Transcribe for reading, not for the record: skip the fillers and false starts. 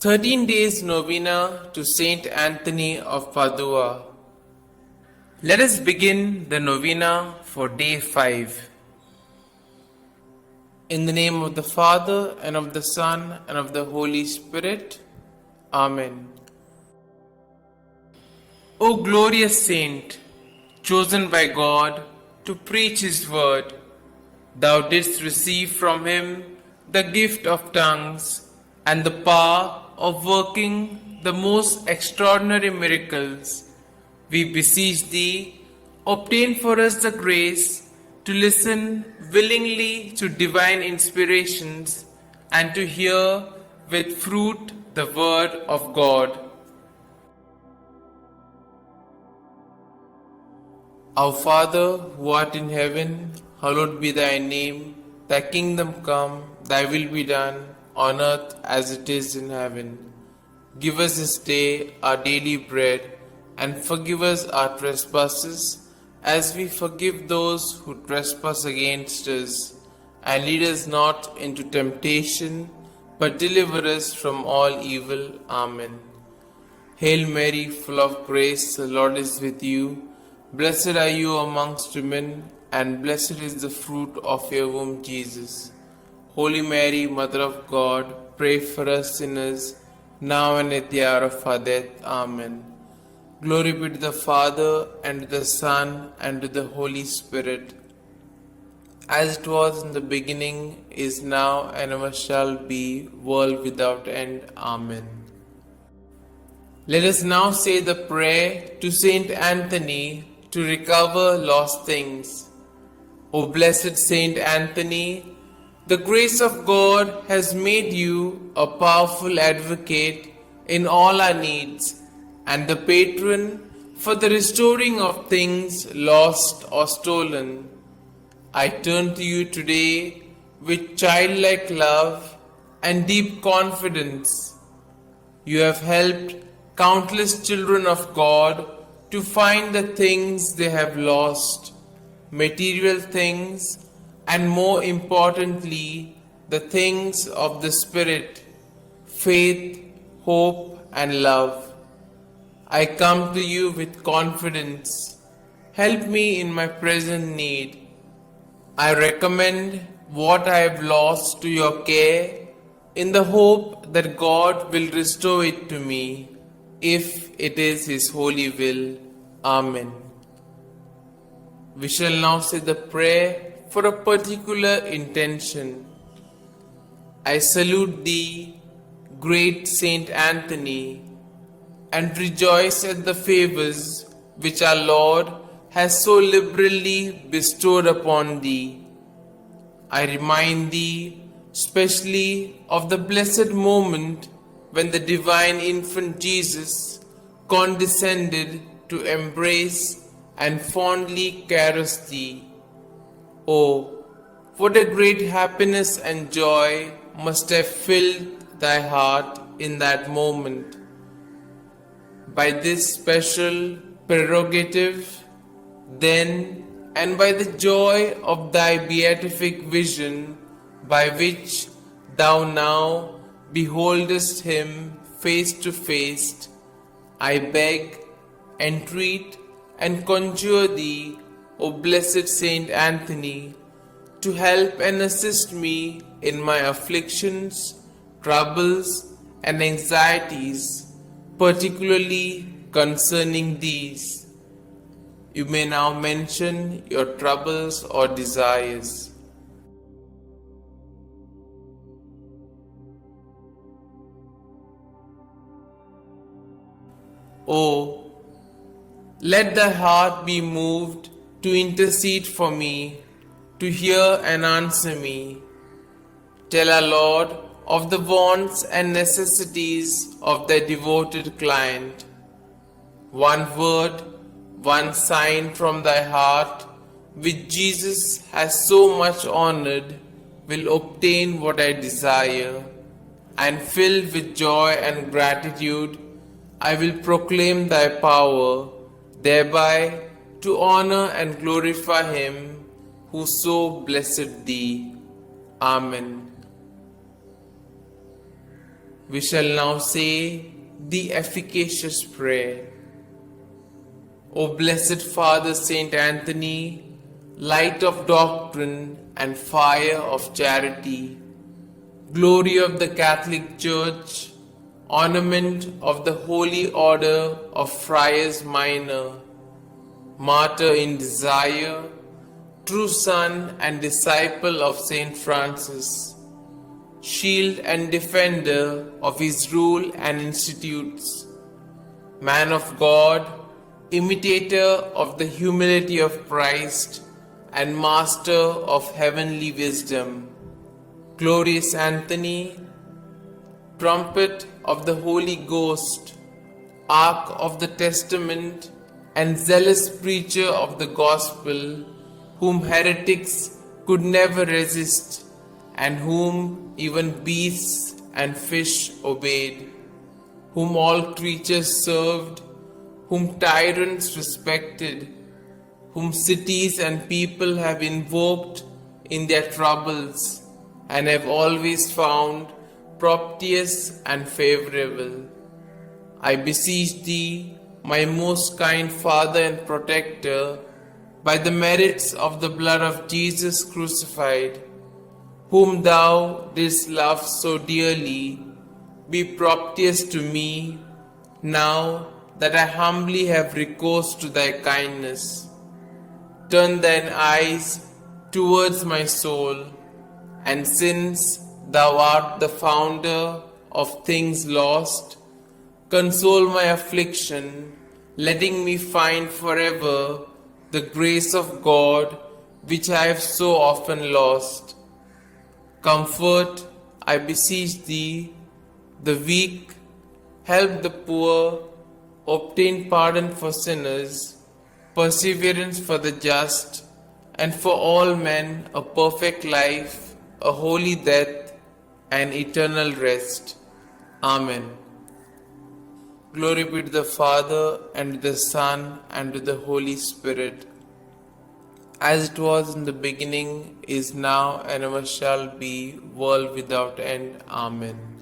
13 days Novena to Saint Anthony of Padua. Let us begin the Novena for day 5. In the name of the Father, and of the Son, and of the Holy Spirit. Amen. O glorious Saint, chosen by God to preach His word, Thou didst receive from Him the gift of tongues and the power of working the most extraordinary miracles. We beseech Thee, obtain for us the grace to listen willingly to divine inspirations and to hear with fruit the word of God. Our Father, who art in heaven, hallowed be Thy name. Thy kingdom come, Thy will be done, on earth as it is in heaven. Give us this day our daily bread, and forgive us our trespasses, as we forgive those who trespass against us. And lead us not into temptation, but deliver us from all evil. Amen. Hail Mary, full of grace, the Lord is with you. Blessed are you amongst women, and blessed is the fruit of your womb, Jesus. Holy Mary, Mother of God, pray for us sinners, now and at the hour of our death. Amen. Glory be to the Father, and to the Son, and to the Holy Spirit, as it was in the beginning, is now, and ever shall be, world without end. Amen. Let us now say the prayer to Saint Anthony to recover lost things. O blessed Saint Anthony, the grace of God has made you a powerful advocate in all our needs and the patron for the restoring of things lost or stolen. I turn to you today with childlike love and deep confidence. You have helped countless children of God to find the things they have lost, material things, and more importantly, the things of the Spirit, faith, hope, and love. I come to you with confidence. Help me in my present need. I recommend what I have lost to your care in the hope that God will restore it to me, if it is His holy will. Amen. We shall now say the prayer for a particular intention. I salute Thee, great Saint Anthony, and rejoice at the favors which our Lord has so liberally bestowed upon Thee. I remind Thee specially of the blessed moment when the divine infant Jesus condescended to embrace and fondly caress Thee. Oh, what a great happiness and joy must have filled Thy heart in that moment. By this special prerogative, then, and by the joy of Thy beatific vision, by which Thou now beholdest Him face to face, I beg, entreat, and conjure Thee, O blessed Saint Anthony, to help and assist me in my afflictions, troubles, and anxieties, particularly concerning these. You may now mention your troubles or desires. Oh, let Thy heart be moved to intercede for me, to hear and answer me. Tell our Lord of the wants and necessities of Thy devoted client. One word, one sign from Thy heart, which Jesus has so much honored, will obtain what I desire, and filled with joy and gratitude, I will proclaim Thy power, thereby to honor and glorify Him who so blessed Thee. Amen. we shall now say the efficacious prayer. O blessed Father Saint Anthony, light of doctrine and fire of charity, glory of the Catholic Church, ornament of the Holy Order of Friars Minor, martyr in desire, true son and disciple of Saint Francis, shield and defender of his rule and institutes, man of God, imitator of the humility of Christ, and master of heavenly wisdom, glorious Anthony, trumpet of the Holy Ghost, ark of the testament, and zealous preacher of the gospel, whom heretics could never resist, and whom even beasts and fish obeyed, whom all creatures served, whom tyrants respected, whom cities and people have invoked in their troubles, and have always found propitious and favorable. I beseech thee, my most kind Father and Protector, by the merits of the blood of Jesus crucified, whom thou didst love so dearly, be propitious to me, now that I humbly have recourse to thy kindness. Turn thine eyes towards my soul, and since thou art the founder of things lost, console my affliction, letting me find forever the grace of God which I have so often lost. Comfort, I beseech thee, the weak, help the poor, obtain pardon for sinners, perseverance for the just, and for all men a perfect life, a holy death, and eternal rest. Amen. Glory be to the Father, and to the Son, and to the Holy Spirit, as it was in the beginning, is now, and ever shall be, world without end. Amen.